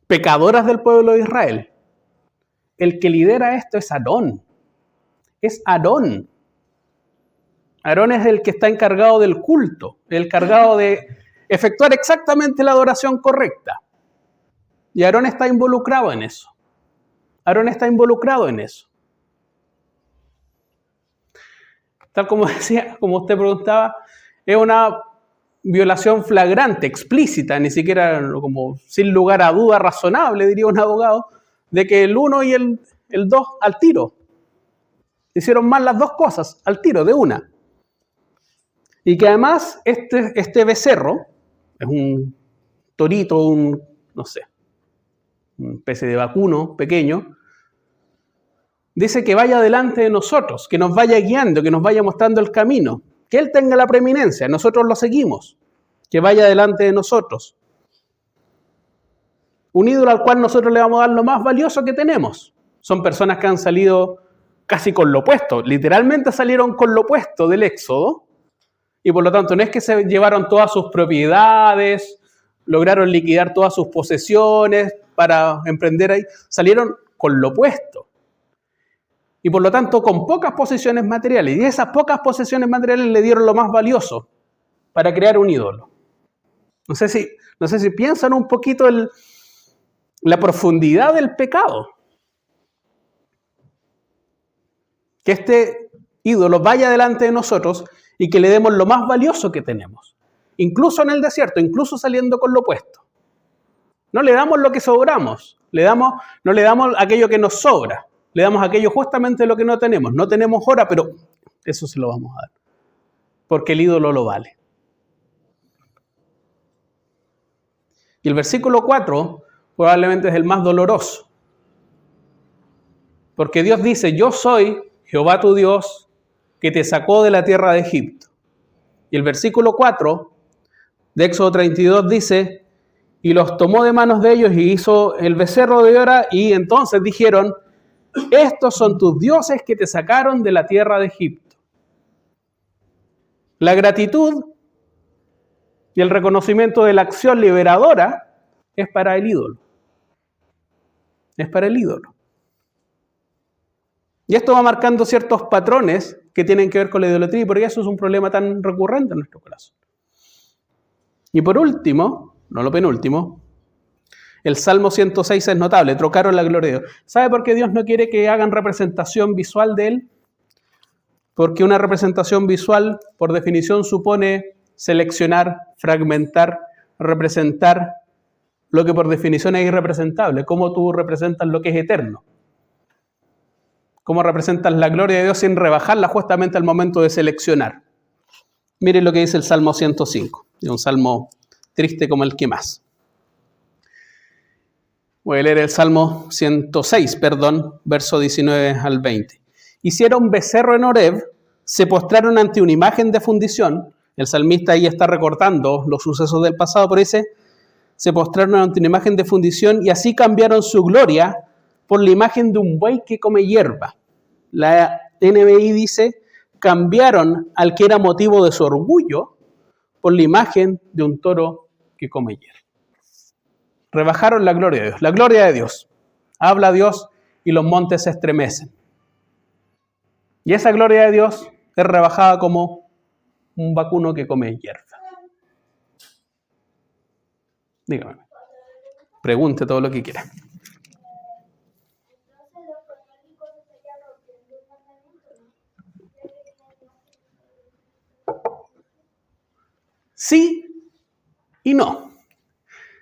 [SPEAKER 1] pecadoras del pueblo de Israel. El que lidera esto es Aarón. Es Aarón. Aarón es el que está encargado del culto, el encargado de efectuar exactamente la adoración correcta. Y Aarón está involucrado en eso. Tal como decía, como usted preguntaba, es una violación flagrante, explícita, ni siquiera como sin lugar a duda razonable, diría un abogado, de que el 1 y el 2 al tiro. Hicieron mal las dos cosas, al tiro, de una. Y que además este becerro, es un torito, una especie de vacuno pequeño, dice que vaya delante de nosotros, que nos vaya guiando, que nos vaya mostrando el camino, que Él tenga la preeminencia, nosotros lo seguimos, que vaya delante de nosotros. Un ídolo al cual nosotros le vamos a dar lo más valioso que tenemos. Son personas que han salido casi con lo opuesto, literalmente salieron con lo opuesto del Éxodo, y por lo tanto no es que se llevaron todas sus propiedades, lograron liquidar todas sus posesiones para emprender ahí, salieron con lo opuesto. Y por lo tanto con pocas posesiones materiales, y esas pocas posesiones materiales le dieron lo más valioso para crear un ídolo. No sé si piensan un poquito la profundidad del pecado. Que este ídolo vaya delante de nosotros y que le demos lo más valioso que tenemos. Incluso en el desierto, incluso saliendo con lo opuesto. No le damos lo que sobramos, no le damos aquello que nos sobra, le damos aquello justamente lo que no tenemos. No tenemos ahora, pero eso se lo vamos a dar. Porque el ídolo lo vale. Y el versículo 4 probablemente es el más doloroso. Porque Dios dice, yo soy Jehová tu Dios, que te sacó de la tierra de Egipto. Y el versículo 4 de Éxodo 32 dice, y los tomó de manos de ellos y hizo el becerro de oro, y entonces dijeron, estos son tus dioses que te sacaron de la tierra de Egipto. La gratitud y el reconocimiento de la acción liberadora es para el ídolo. Es para el ídolo. Y esto va marcando ciertos patrones que tienen que ver con la idolatría, y por eso es un problema tan recurrente en nuestro corazón. Y por último, no lo penúltimo, el Salmo 106 es notable, trocaron la gloria de Dios. ¿Sabe por qué Dios no quiere que hagan representación visual de Él? Porque una representación visual, por definición, supone seleccionar, fragmentar, representar lo que por definición es irrepresentable. ¿Cómo tú representas lo que es eterno? ¿Cómo representas la gloria de Dios sin rebajarla justamente al momento de seleccionar? Miren lo que dice el Salmo 105, un salmo triste como el que más. Voy a leer el Salmo 106, verso 19 al 20. Hicieron becerro en Horeb, se postraron ante una imagen de fundición. El salmista ahí está recortando los sucesos del pasado, pero dice, se postraron ante una imagen de fundición y así cambiaron su gloria por la imagen de un buey que come hierba. La NBI dice, cambiaron al que era motivo de su orgullo por la imagen de un toro que come hierba. Rebajaron la gloria de Dios. La gloria de Dios. Habla Dios y los montes se estremecen. Y esa gloria de Dios es rebajada como un vacuno que come hierba. Dígame. Pregunte todo lo que quiera. Sí y no.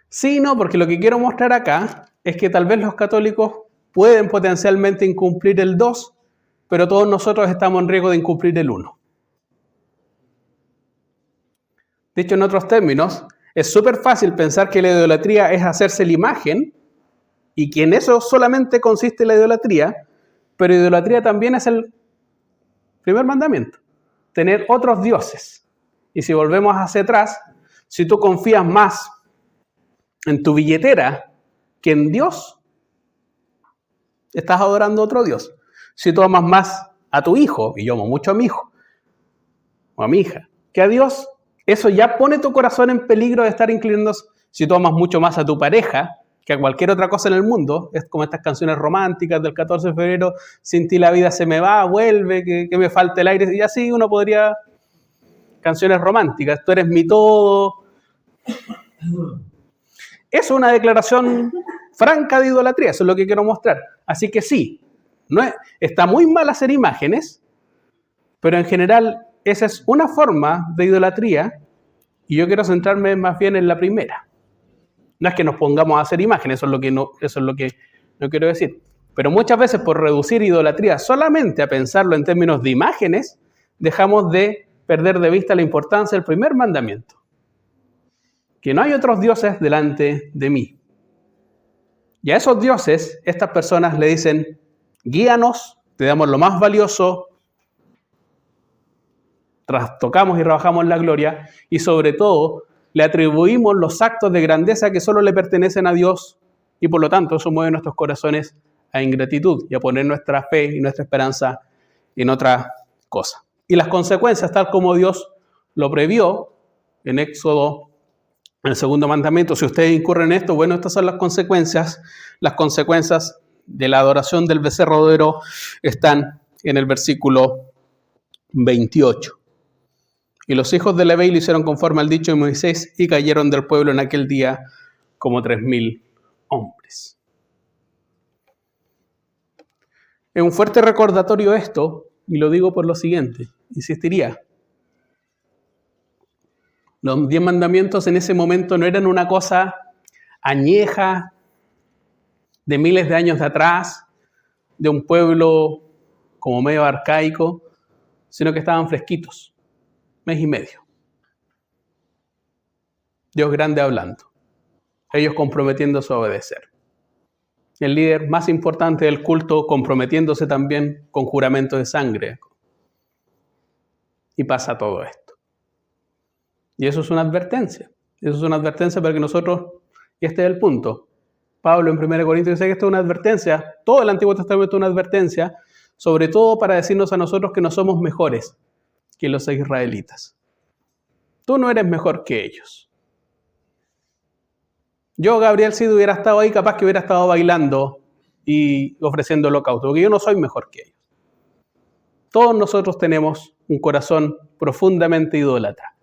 [SPEAKER 1] Sí y no, porque lo que quiero mostrar acá es que tal vez los católicos pueden potencialmente incumplir el 2, pero todos nosotros estamos en riesgo de incumplir el 1. Dicho en otros términos, es súper fácil pensar que la idolatría es hacerse la imagen y que en eso solamente consiste la idolatría, pero idolatría también es el primer mandamiento, tener otros dioses. Y si volvemos hacia atrás, si tú confías más en tu billetera que en Dios, estás adorando a otro Dios. Si tú amas más a tu hijo, y yo amo mucho a mi hijo, o a mi hija, que a Dios, eso ya pone tu corazón en peligro de estar inclinándose. Si tú amas mucho más a tu pareja que a cualquier otra cosa en el mundo, es como estas canciones románticas del 14 de febrero, sin ti la vida se me va, vuelve, que me falte el aire, y así uno podría, canciones románticas, tú eres mi todo. Es una declaración franca de idolatría, eso es lo que quiero mostrar. Así que sí, está muy mal hacer imágenes, pero en general esa es una forma de idolatría y yo quiero centrarme más bien en la primera. No es que nos pongamos a hacer imágenes, eso es lo que no quiero decir. Pero muchas veces por reducir idolatría solamente a pensarlo en términos de imágenes, dejamos de perder de vista la importancia del primer mandamiento. Que no hay otros dioses delante de mí. Y a esos dioses, estas personas le dicen, guíanos, te damos lo más valioso, trastocamos y rebajamos la gloria, y sobre todo, le atribuimos los actos de grandeza que solo le pertenecen a Dios, y por lo tanto, eso mueve nuestros corazones a ingratitud y a poner nuestra fe y nuestra esperanza en otra cosa. Y las consecuencias, tal como Dios lo previó en Éxodo, en el segundo mandamiento, si ustedes incurren en esto, bueno, estas son las consecuencias. Las consecuencias de la adoración del becerro de oro están en el versículo 28. Y los hijos de Leví lo hicieron conforme al dicho de Moisés y cayeron del pueblo en aquel día como 3,000 hombres. Es un fuerte recordatorio esto, y lo digo por lo siguiente, insistiría. Los 10 mandamientos en ese momento no eran una cosa añeja, de miles de años de atrás, de un pueblo como medio arcaico, sino que estaban fresquitos, mes y medio. Dios grande hablando, ellos comprometiéndose a obedecer. el líder más importante del culto, comprometiéndose también con juramento de sangre. Y pasa todo esto. Y eso es una advertencia. Eso es una advertencia para que nosotros, y este es el punto, Pablo en 1 Corintios dice que esto es una advertencia, todo el Antiguo Testamento es una advertencia, sobre todo para decirnos a nosotros que no somos mejores que los israelitas. Tú no eres mejor que ellos. Yo, Gabriel, si hubiera estado ahí, capaz que hubiera estado bailando y ofreciendo holocausto, porque yo no soy mejor que ellos. Todos nosotros tenemos un corazón profundamente idólatra.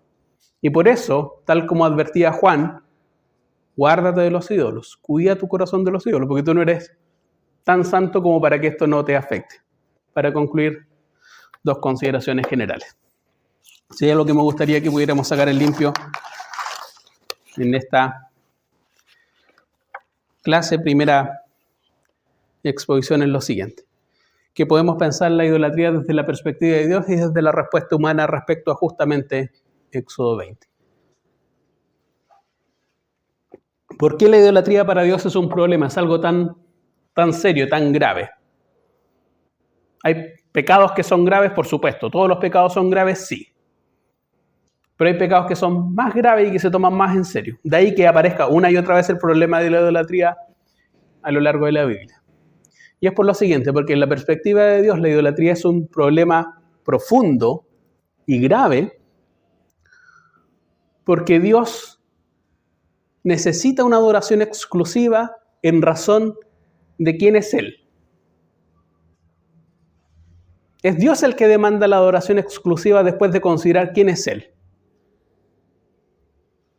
[SPEAKER 1] Y por eso, tal como advertía Juan, guárdate de los ídolos, cuida tu corazón de los ídolos, porque tú no eres tan santo como para que esto no te afecte. Para concluir, 2 consideraciones generales. Si hay algo que me gustaría que pudiéramos sacar en limpio en esta clase, primera exposición es lo siguiente: que podemos pensar la idolatría desde la perspectiva de Dios y desde la respuesta humana respecto a justamente Éxodo 20. ¿Por qué la idolatría para Dios es un problema? Es algo tan serio, tan grave. ¿Hay pecados que son graves? Por supuesto. ¿Todos los pecados son graves? Sí. Pero hay pecados que son más graves y que se toman más en serio. De ahí que aparezca una y otra vez el problema de la idolatría a lo largo de la Biblia. Y es por lo siguiente, porque en la perspectiva de Dios la idolatría es un problema profundo y grave, porque Dios necesita una adoración exclusiva en razón de quién es Él. Es Dios el que demanda la adoración exclusiva después de considerar quién es Él.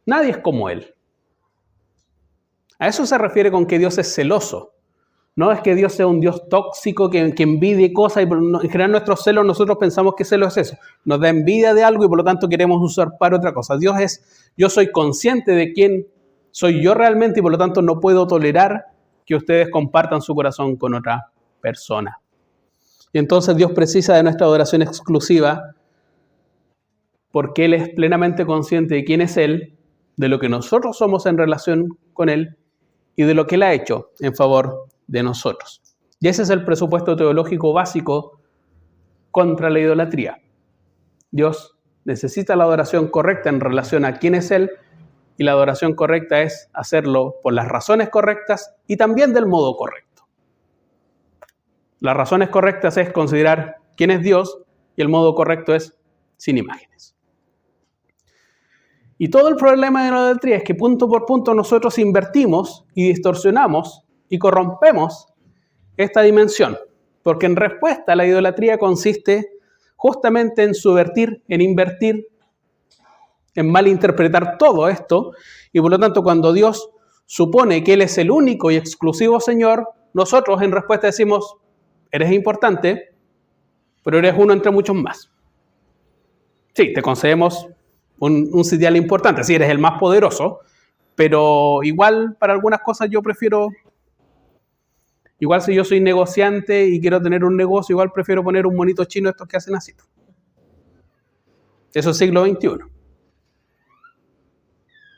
[SPEAKER 1] Nadie es como Él. A eso se refiere con que Dios es celoso. No es que Dios sea un Dios tóxico que envidie cosas. En general nuestros celos, nosotros pensamos que celo es eso. Nos da envidia de algo y por lo tanto queremos usurpar otra cosa. Dios es, yo soy consciente de quién soy yo realmente y por lo tanto no puedo tolerar que ustedes compartan su corazón con otra persona. Y entonces Dios precisa de nuestra adoración exclusiva porque Él es plenamente consciente de quién es Él, de lo que nosotros somos en relación con Él y de lo que Él ha hecho en favor de nosotros. Y ese es el presupuesto teológico básico contra la idolatría. Dios necesita la adoración correcta en relación a quién es Él, y la adoración correcta es hacerlo por las razones correctas y también del modo correcto. Las razones correctas es considerar quién es Dios y el modo correcto es sin imágenes. Y todo el problema de la idolatría es que punto por punto nosotros invertimos y distorsionamos y corrompemos esta dimensión. Porque en respuesta la idolatría consiste justamente en subvertir, en invertir, en malinterpretar todo esto. Y por lo tanto cuando Dios supone que Él es el único y exclusivo Señor, nosotros en respuesta decimos, eres importante, pero eres uno entre muchos más. Sí, te concedemos un sitial importante, sí, eres el más poderoso, pero igual para algunas cosas yo prefiero, igual si yo soy negociante y quiero tener un negocio, igual prefiero poner un monito chino estos que hacen así. Eso es siglo XXI.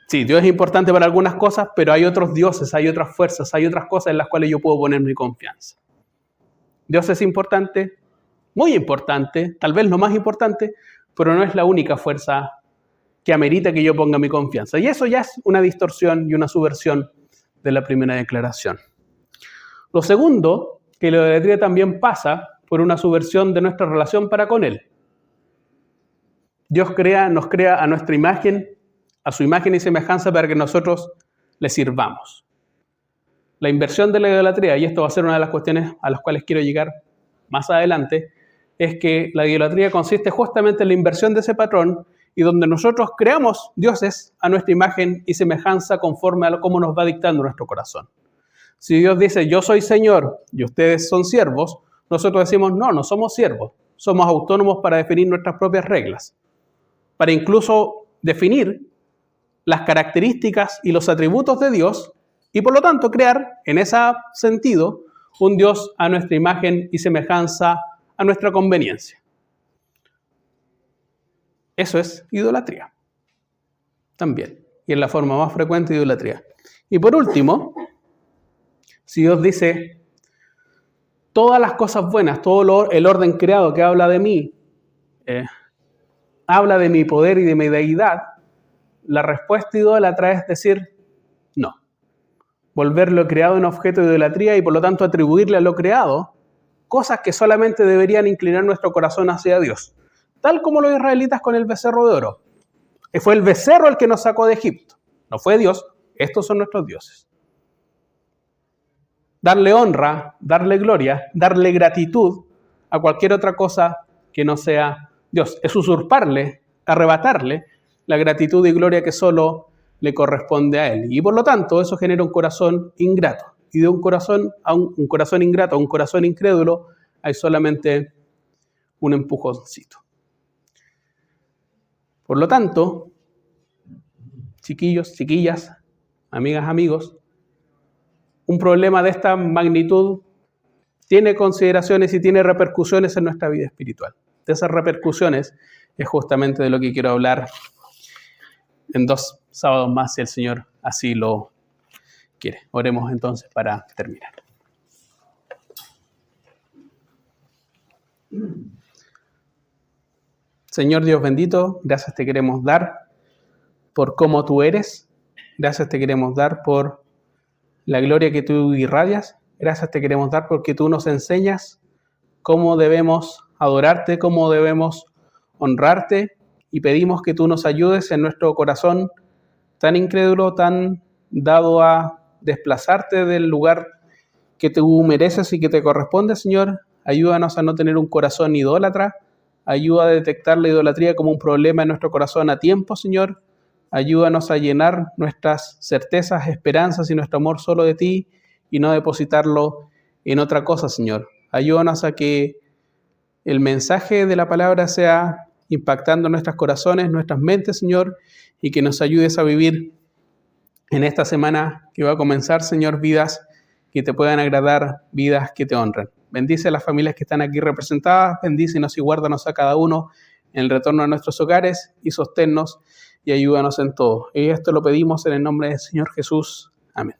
[SPEAKER 1] Sí, Dios es importante para algunas cosas, pero hay otros dioses, hay otras fuerzas, hay otras cosas en las cuales yo puedo poner mi confianza. Dios es importante, muy importante, tal vez lo más importante, pero no es la única fuerza que amerita que yo ponga mi confianza. Y eso ya es una distorsión y una subversión de la primera declaración. Lo segundo, que la idolatría también pasa por una subversión de nuestra relación para con Él. Dios nos crea a nuestra imagen, a su imagen y semejanza para que nosotros le sirvamos. La inversión de la idolatría, y esto va a ser una de las cuestiones a las cuales quiero llegar más adelante, es que la idolatría consiste justamente en la inversión de ese patrón y donde nosotros creamos dioses a nuestra imagen y semejanza conforme a cómo nos va dictando nuestro corazón. Si Dios dice, yo soy Señor y ustedes son siervos, nosotros decimos, no somos siervos, somos autónomos para definir nuestras propias reglas, para incluso definir las características y los atributos de Dios y por lo tanto crear, en ese sentido, un Dios a nuestra imagen y semejanza, a nuestra conveniencia. Eso es idolatría. También. Y es la forma más frecuente de idolatría. Y por último, Si Dios dice, todas las cosas buenas, todo el orden creado que habla de mí, habla de mi poder y de mi deidad, la respuesta idólatra es decir, no. Volver lo creado en objeto de idolatría y por lo tanto atribuirle a lo creado cosas que solamente deberían inclinar nuestro corazón hacia Dios. Tal como los israelitas con el becerro de oro. Fue el becerro el que nos sacó de Egipto. No fue Dios, estos son nuestros dioses. Darle honra, darle gloria, darle gratitud a cualquier otra cosa que no sea Dios. Es usurparle, arrebatarle la gratitud y gloria que solo le corresponde a Él. Y por lo tanto, eso genera un corazón ingrato. Y de un corazón ingrato a un corazón incrédulo hay solamente un empujoncito. Por lo tanto, chiquillos, chiquillas, amigas, amigos, un problema de esta magnitud tiene consideraciones y tiene repercusiones en nuestra vida espiritual. De esas repercusiones es justamente de lo que quiero hablar en 2 sábados más, si el Señor así lo quiere. Oremos entonces para terminar. Señor Dios bendito, gracias te queremos dar por cómo tú eres. Gracias te queremos dar por la gloria que tú irradias. Gracias te queremos dar porque tú nos enseñas cómo debemos adorarte, cómo debemos honrarte, y pedimos que tú nos ayudes en nuestro corazón tan incrédulo, tan dado a desplazarte del lugar que tú mereces y que te corresponde, Señor. Ayúdanos a no tener un corazón idólatra. Ayuda a detectar la idolatría como un problema en nuestro corazón a tiempo, Señor. Ayúdanos a llenar nuestras certezas, esperanzas y nuestro amor solo de ti y no depositarlo en otra cosa, Señor. Ayúdanos a que el mensaje de la palabra sea impactando nuestros corazones, nuestras mentes, Señor, y que nos ayudes a vivir en esta semana que va a comenzar, Señor, vidas que te puedan agradar, vidas que te honren. Bendice a las familias que están aquí representadas, bendícenos y guárdanos a cada uno en el retorno a nuestros hogares y sosténnos y ayúdanos en todo. Y esto lo pedimos en el nombre del Señor Jesús. Amén.